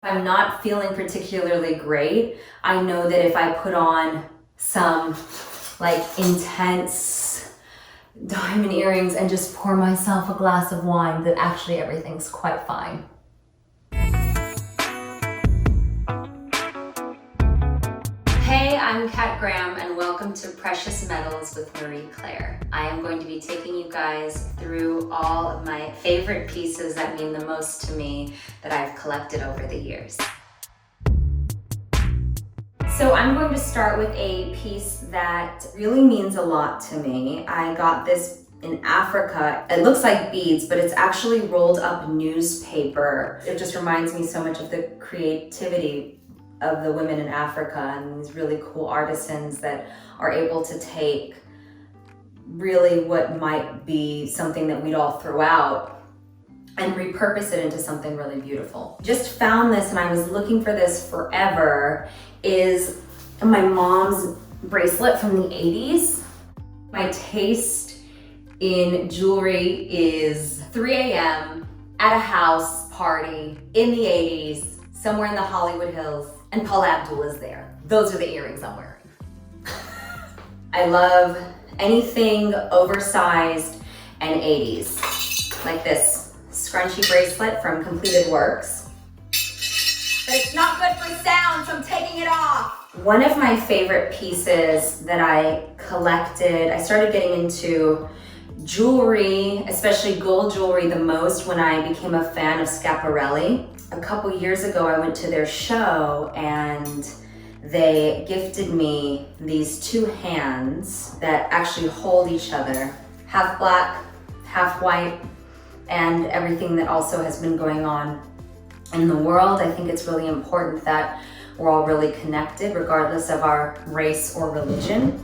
If I'm not feeling particularly great, I know that if I put on some like intense diamond earrings and just pour myself a glass of wine, that actually everything's quite fine. Hey, I'm Kat Graham and welcome to Precious Metals with Marie Claire. I am going to be taking you guys through all of my favorite pieces that mean the most to me that I've collected over the years. So I'm going to start with a piece that really means a lot to me. I got this in Africa. It looks like beads, but it's actually rolled up newspaper. It just reminds me so much of the creativity of the women in Africa and these really cool artisans that are able to take really what might be something that we'd all throw out and repurpose it into something really beautiful. Just found this and I was looking for this forever. Is my mom's bracelet from the 80s. My taste in jewelry is 3 a.m. at a house party in the 80s, somewhere in the Hollywood Hills, and Paula Abdul is there. Those are the earrings I'm wearing. I love anything oversized and 80s, like this scrunchy bracelet from Completed Works. But it's not good for sound, so I'm taking it off. One of my favorite pieces that I collected, I started getting into jewelry, especially gold jewelry, the most when I became a fan of Schiaparelli. A couple years ago, I went to their show and they gifted me these two hands that actually hold each other, half black, half white, and everything that also has been going on in the world. I think it's really important that we're all really connected regardless of our race or religion.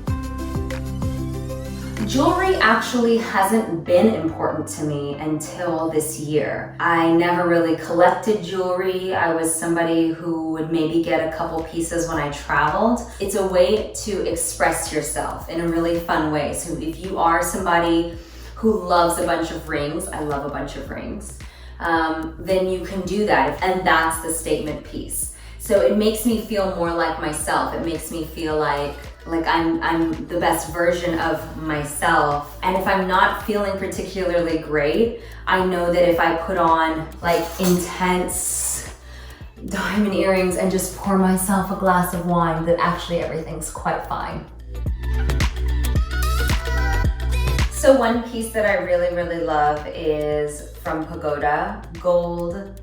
Jewelry actually hasn't been important to me until this year. I never really collected jewelry. I was somebody who would maybe get a couple pieces when I traveled. It's a way to express yourself in a really fun way. So if you are somebody who loves a bunch of rings, I love a bunch of rings, then you can do that. And that's the statement piece. So it makes me feel more like myself. It makes me feel like I'm the best version of myself. And if I'm not feeling particularly great, I know that if I put on like intense diamond earrings and just pour myself a glass of wine, that actually everything's quite fine. So one piece that I really, really love is from Pagoda, Gold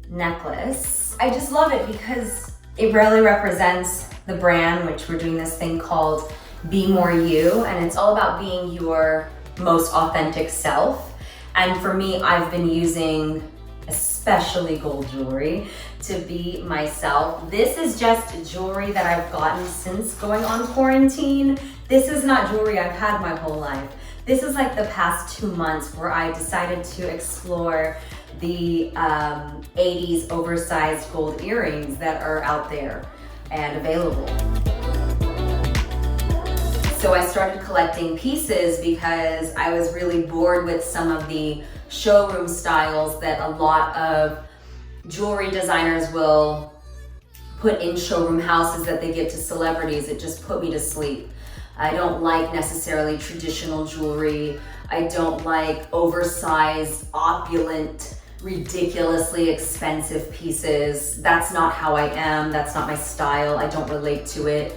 Necklace. I just love it because it really represents the brand, which we're doing this thing called Be More You, and it's all about being your most authentic self. And for me, I've been using especially gold jewelry to be myself. This is just jewelry that I've gotten since going on quarantine. This is not jewelry I've had my whole life. This is like the past 2 months where I decided to explore the 80s oversized gold earrings that are out there and available. So I started collecting pieces because I was really bored with some of the showroom styles that a lot of jewelry designers will put in showroom houses that they give to celebrities. It just put me to sleep. I don't like necessarily traditional jewelry. I don't like oversized, opulent, ridiculously expensive pieces. That's not how I am. That's not my style. I don't relate to it.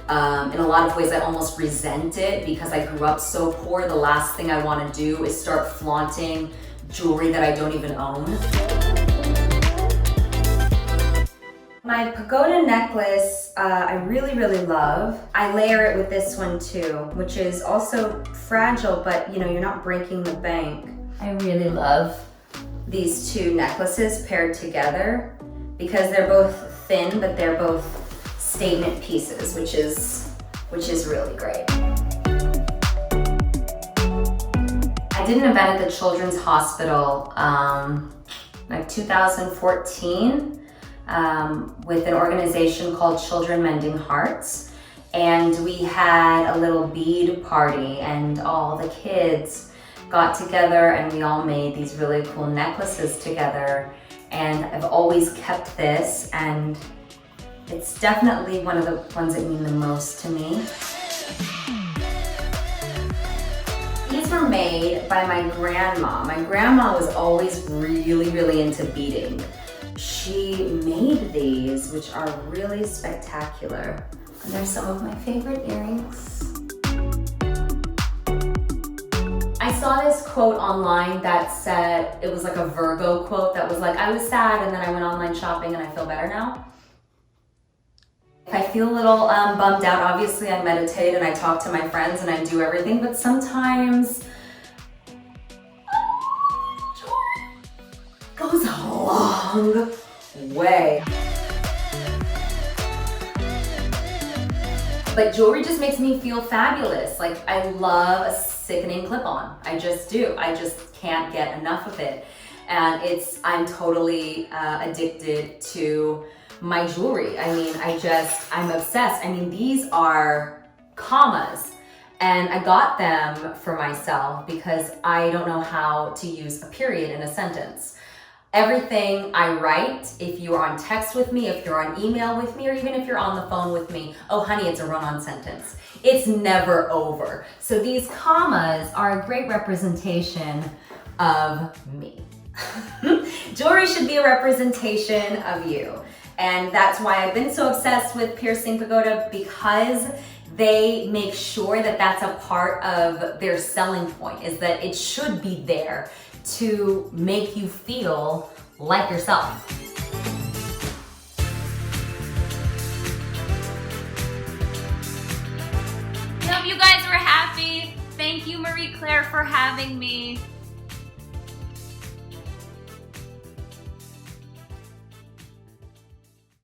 In a lot of ways, I almost resent it because I grew up so poor. The last thing I want to do is start flaunting jewelry that I don't even own. My Pagoda necklace, I really, really love. I layer it with this one too, which is also fragile, but you're not breaking the bank. I really love these two necklaces paired together because they're both thin, but they're both statement pieces, which is really great. I did an event at the Children's Hospital, like 2014, with an organization called Children Mending Hearts. And we had a little bead party and all the kids got together and we all made these really cool necklaces together. and I've always kept this, and it's definitely one of the ones that mean the most to me. These were made by my grandma. My grandma was always really into beading. She made these, which are really spectacular. And they're some of my favorite earrings. I saw this quote online that said, it was like a Virgo quote that was like, I was sad and then I went online shopping and I feel better now. If I feel a little bummed out, obviously I meditate and I talk to my friends and I do everything, but sometimes goes a long way. But jewelry just makes me feel fabulous. Like, I love a sickening clip-on. I just do. I just can't get enough of it. And I'm totally addicted to my jewelry. I mean, I'm obsessed. I mean, these are commas. And I got them for myself because I don't know how to use a period in a sentence. Everything I write, if you're on text with me, if you're on email with me, or even if you're on the phone with me, oh honey, it's a run-on sentence. It's never over. So these commas are a great representation of me. Jewelry should be a representation of you. And that's why I've been so obsessed with Piercing Pagoda, because they make sure that that's a part of their selling point, is that it should be there to make you feel like yourself. I hope you guys were happy. Thank you, Marie Claire, for having me.